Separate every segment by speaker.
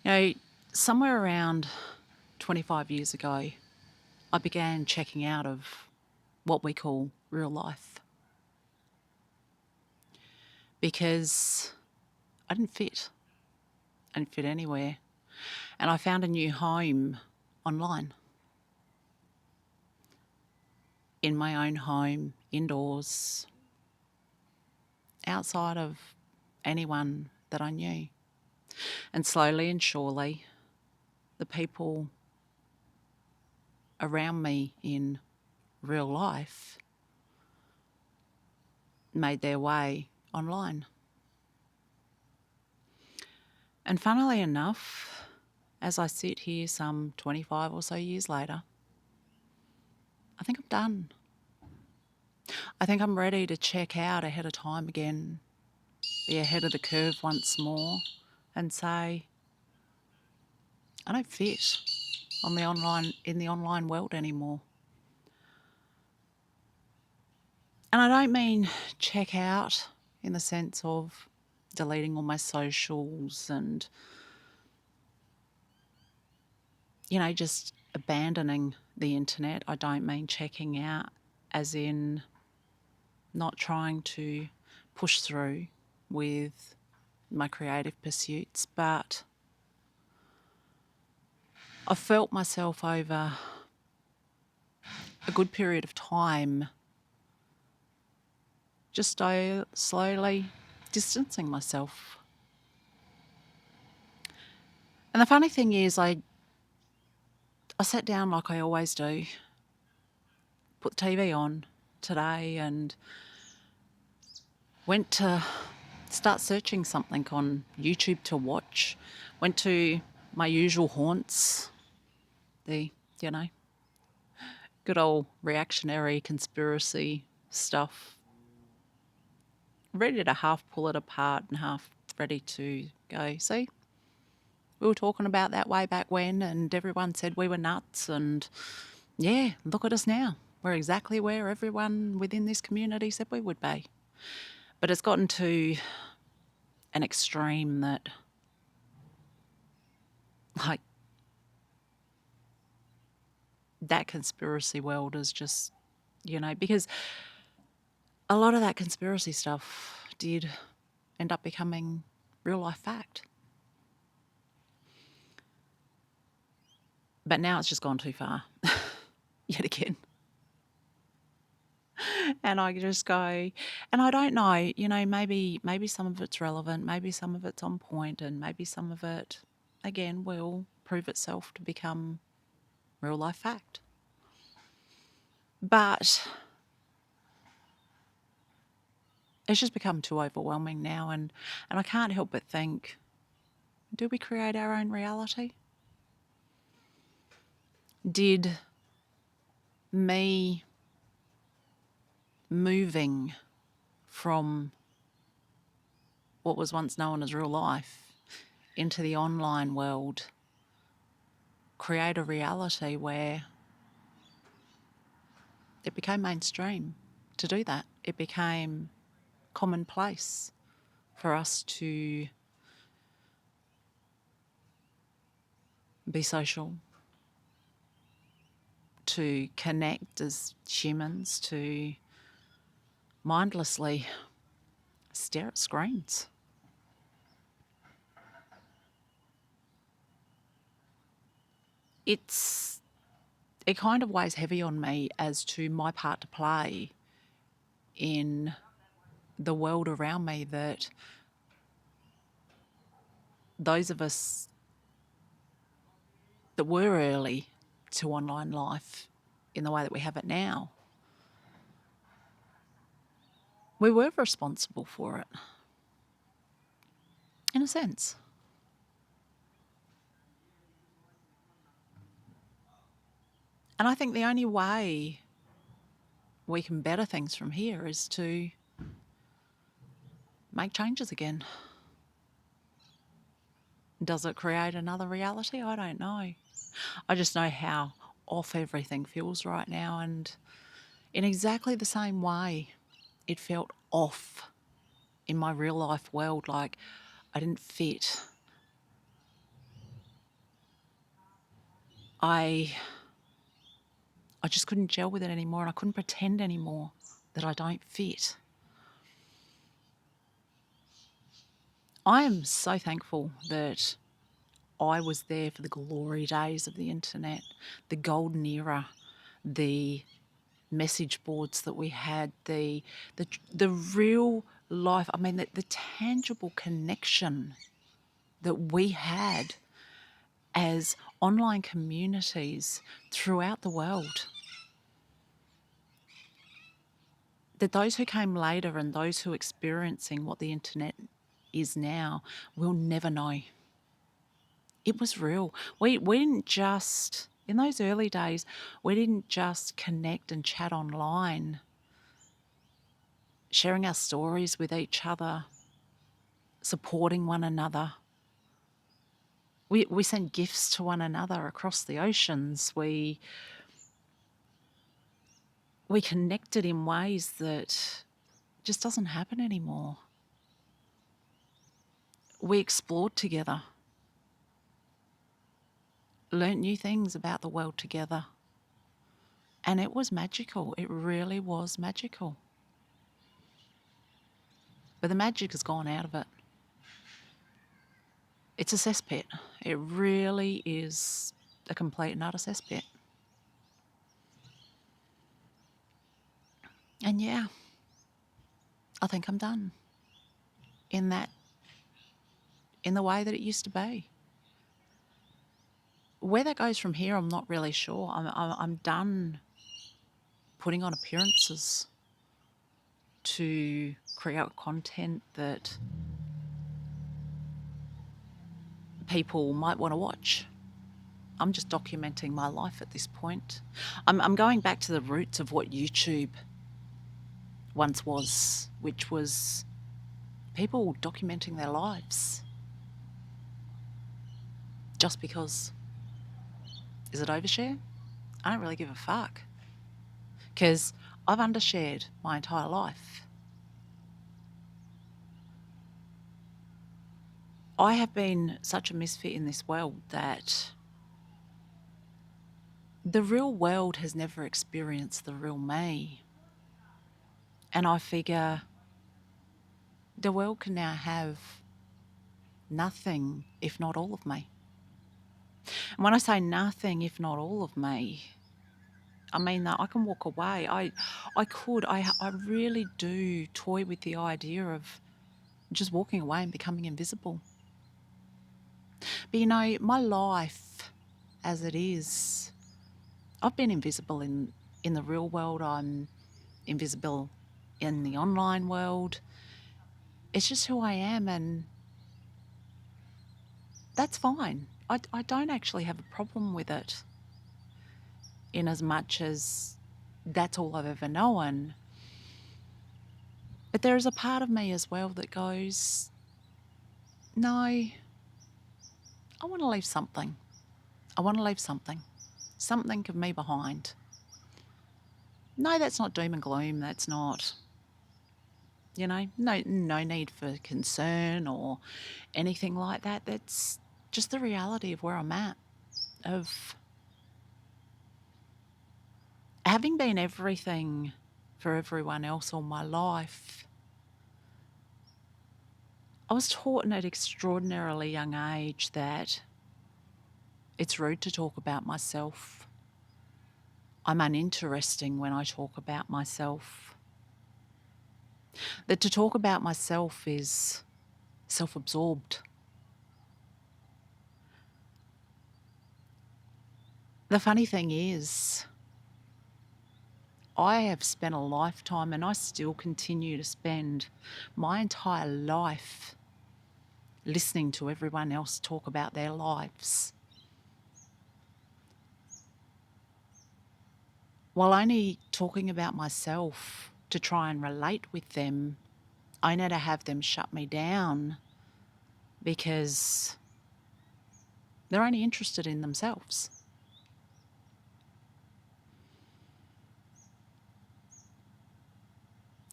Speaker 1: You know, somewhere around 25 years ago, I began checking out of what we call real life because I didn't fit. I didn't fit anywhere. And I found a new home online, in my own home, indoors, outside of anyone that I knew. And slowly and surely, the people around me in real life made their way online. And funnily enough, as I sit here some 25 or so years later, I think I'm done. I think I'm ready to check out ahead of time again, be ahead of the curve once more, and say, I don't fit in the online world anymore. And I don't mean check out in the sense of deleting all my socials and, just abandoning the internet. I don't mean checking out as in not trying to push through with my creative pursuits, but I felt myself over a good period of time just slowly distancing myself. And the funny thing is, I sat down like I always do, put the TV on today and went to start searching something on YouTube to watch. Went to my usual haunts, the, good old reactionary conspiracy stuff. Ready to half pull it apart and half ready to go, see, we were talking about that way back when and everyone said we were nuts and yeah, look at us now. We're exactly where everyone within this community said we would be. But it's gotten to an extreme that, like, that conspiracy world is just, because a lot of that conspiracy stuff did end up becoming real life fact. But now it's just gone too far, yet again. And I just go, and I don't know, maybe some of it's relevant, maybe some of it's on point, and maybe some of it, again, will prove itself to become real life fact. But it's just become too overwhelming now, and I can't help but think, do we create our own reality? Did me moving from what was once known as real life into the online world create a reality where it became mainstream to do that? It became commonplace for us to be social, to connect as humans, to mindlessly stare at screens. It kind of weighs heavy on me as to my part to play in the world around me, that those of us that were early to online life in the way that we have it now, we were responsible for it, in a sense. And I think the only way we can better things from here is to make changes again. Does it create another reality? I don't know. I just know how off everything feels right now, and in exactly the same way it felt off in my real life world, like I didn't fit. I just couldn't gel with it anymore, and I couldn't pretend anymore that I don't fit. I am so thankful that I was there for the glory days of the internet, the golden era, the message boards that we had, the real life, I mean, the tangible connection that we had as online communities throughout the world. That those who came later and those who are experiencing what the internet is now will never know. It was real. We didn't just, in those early days, we didn't just connect and chat online, sharing our stories with each other, supporting one another. We sent gifts to one another across the oceans. We connected in ways that just doesn't happen anymore. We explored together, learnt new things about the world together. And it was magical. It really was magical. But the magic has gone out of it. It's a cesspit. It really is a complete and utter cesspit. And yeah, I think I'm done in the way that it used to be. Where that goes from here, I'm not really sure. I'm done putting on appearances to create content that people might want to watch. I'm just documenting my life at this point. I'm going back to the roots of what YouTube once was, which was people documenting their lives. Just because. Is it overshare? I don't really give a fuck. Because I've undershared my entire life. I have been such a misfit in this world that the real world has never experienced the real me. And I figure the world can now have nothing if not all of me. And when I say nothing if not all of me, I mean that I can walk away. I really do toy with the idea of just walking away and becoming invisible. But you know, my life as it is, I've been invisible in the real world. I'm invisible in the online world. It's just who I am, and that's fine. I don't actually have a problem with it, in as much as that's all I've ever known. But there is a part of me as well that goes, no, I want to leave something. I want to leave something. Something of me behind. No, that's not doom and gloom. That's not, no need for concern or anything like that. That's just the reality of where I'm at, of having been everything for everyone else all my life. I was taught at an extraordinarily young age that it's rude to talk about myself. I'm uninteresting when I talk about myself. That to talk about myself is self-absorbed. The funny thing is, I have spent a lifetime, and I still continue to spend my entire life listening to everyone else talk about their lives, while only talking about myself to try and relate with them, only to have them shut me down because they're only interested in themselves.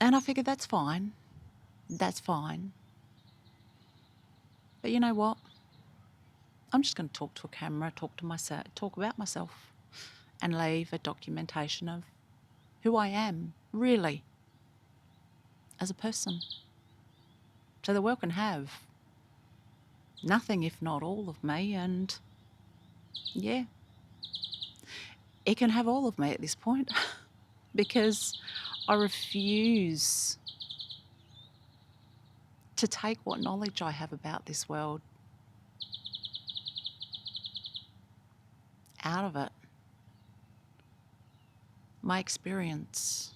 Speaker 1: And I figured that's fine. That's fine. But you know what? I'm just going to talk to a camera, talk to myself, talk about myself, and leave a documentation of who I am, really, as a person. So the world can have nothing, if not all of me, and yeah, it can have all of me at this point because I refuse to take what knowledge I have about this world out of it. My experience,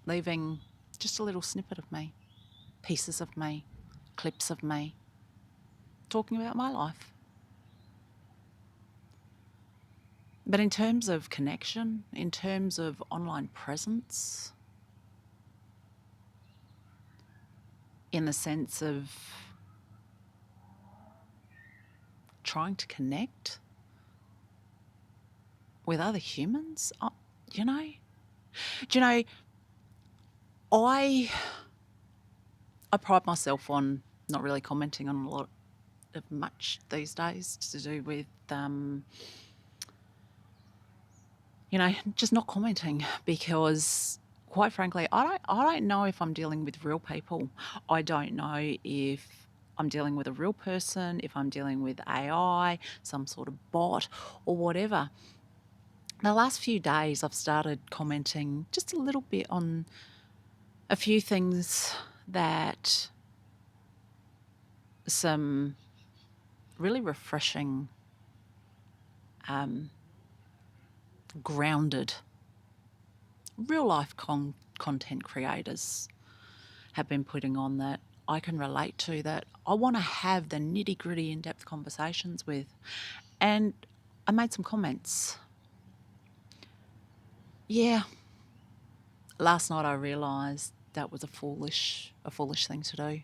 Speaker 1: leaving just a little snippet of me, pieces of me, clips of me, talking about my life. But in terms of connection, in terms of online presence, in the sense of trying to connect with other humans, you know, do you know, I pride myself on not really commenting on a lot of much these days to do with, just not commenting because, quite frankly, I don't know if I'm dealing with real people. I don't know if I'm dealing with a real person, if I'm dealing with AI, some sort of bot, or whatever. The last few days, I've started commenting just a little bit on a few things that some really refreshing, grounded, real life content creators have been putting on that I can relate to, that I want to have the nitty gritty in depth conversations with. And I made some comments. Yeah, last night I realised that was a foolish thing to do.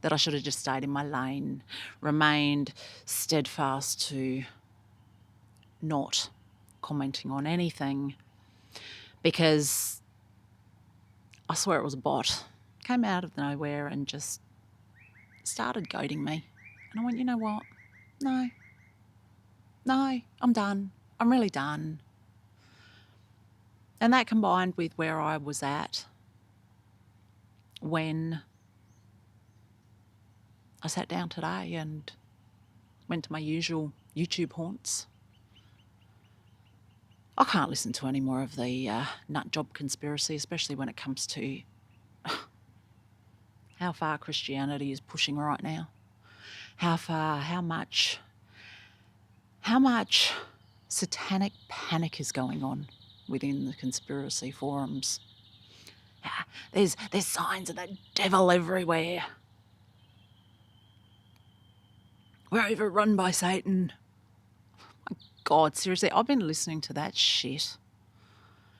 Speaker 1: That I should have just stayed in my lane, remained steadfast to not commenting on anything, because I swear it was a bot. Came out of nowhere and just started goading me. And I went, you know what? No, I'm done. I'm really done. And that combined with where I was at when I sat down today and went to my usual YouTube haunts. I can't listen to any more of the nut job conspiracy, especially when it comes to how far Christianity is pushing right now. How much satanic panic is going on within the conspiracy forums. There's signs of the devil everywhere. We're overrun by Satan. My God, seriously, I've been listening to that shit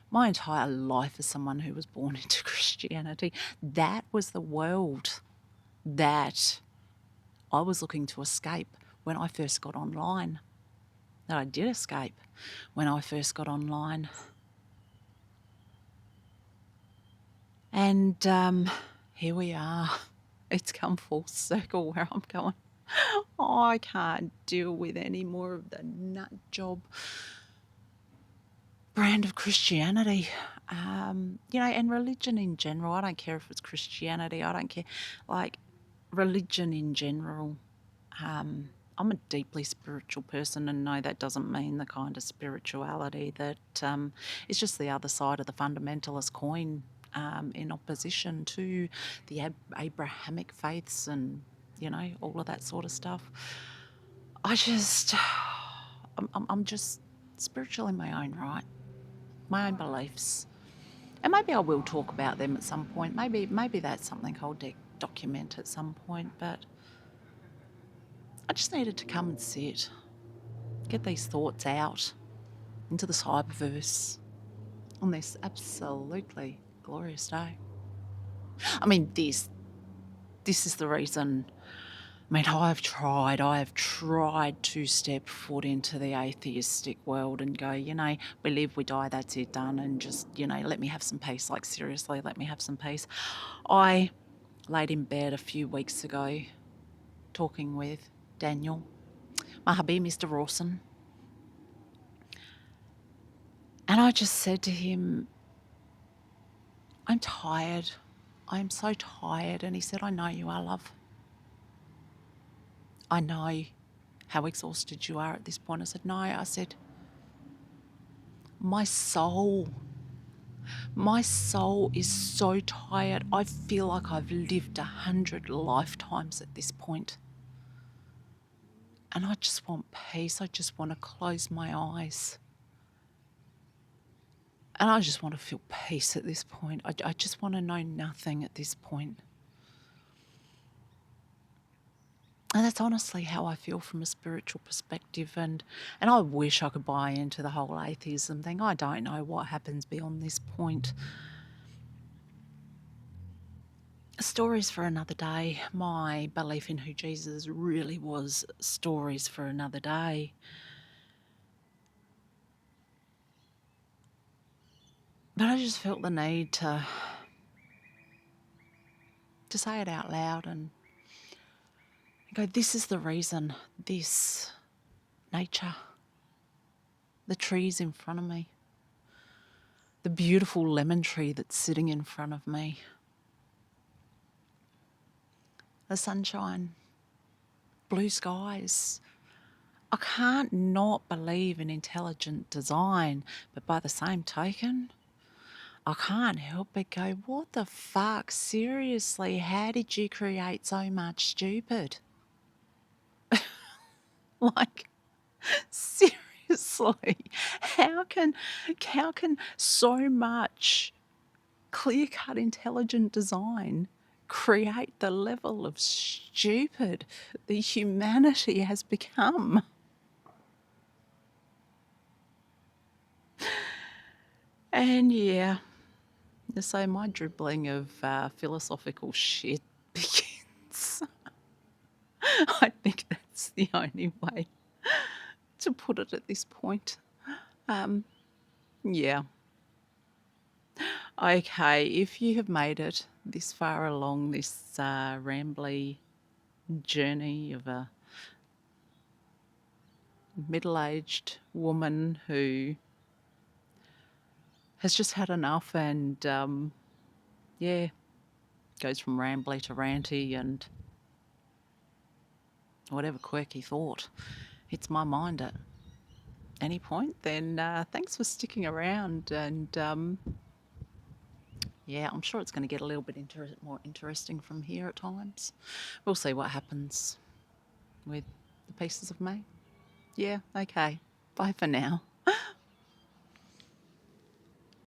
Speaker 1: my entire life as someone who was born into Christianity. That was the world that I was looking to escape when I first got online. That I did escape when I first got online. And here we are. It's come full circle where I'm going. Oh, I can't deal with any more of the nut job brand of Christianity. And religion in general. I don't care if it's Christianity. I don't care. Like, religion in general. I'm a deeply spiritual person, and no, that doesn't mean the kind of spirituality that is just the other side of the fundamentalist coin, in opposition to the Abrahamic faiths and, all of that sort of stuff. I'm just spiritual in my own right, my own beliefs. And maybe I will talk about them at some point. Maybe that's something I'll document at some point, but I just needed to come and sit, get these thoughts out into the cyberverse on this absolutely glorious day. I mean, this is the reason. I mean, I have tried to step foot into the atheistic world and go, we live, we die, that's it, done, and just, let me have some peace. Like, seriously, let me have some peace. I laid in bed a few weeks ago talking with Daniel, my hubby, Mr. Rawson. And I just said to him, I'm tired. I'm so tired. And he said, I know you are, love. I know how exhausted you are at this point. I said, no. I said, my soul is so tired. I feel like I've lived 100 lifetimes at this point. And I just want peace. I just want to close my eyes. And I just want to feel peace at this point. I just want to know nothing at this point. And that's honestly how I feel from a spiritual perspective. And I wish I could buy into the whole atheism thing. I don't know what happens beyond this point. Stories for another day. My belief in who Jesus really was, stories for another day. But I just felt the need to say it out loud and go, this is the reason, this nature, the trees in front of me, the beautiful lemon tree that's sitting in front of me, the sunshine, blue skies. I can't not believe in intelligent design, but by the same token, I can't help but go, what the fuck? Seriously, how did you create so much stupid? Like, seriously, how can so much clear-cut intelligent design create the level of stupid that humanity has become? And yeah, so my dribbling of philosophical shit begins. I think that's the only way to put it at this point. Yeah. Okay, if you have made it this far along this rambly journey of a middle-aged woman who has just had enough and, goes from rambly to ranty and whatever quirky thought hits my mind at any point, then thanks for sticking around. And I'm sure it's going to get a little bit more interesting from here at times. We'll see what happens with the pieces of me. Yeah, okay. Bye for now.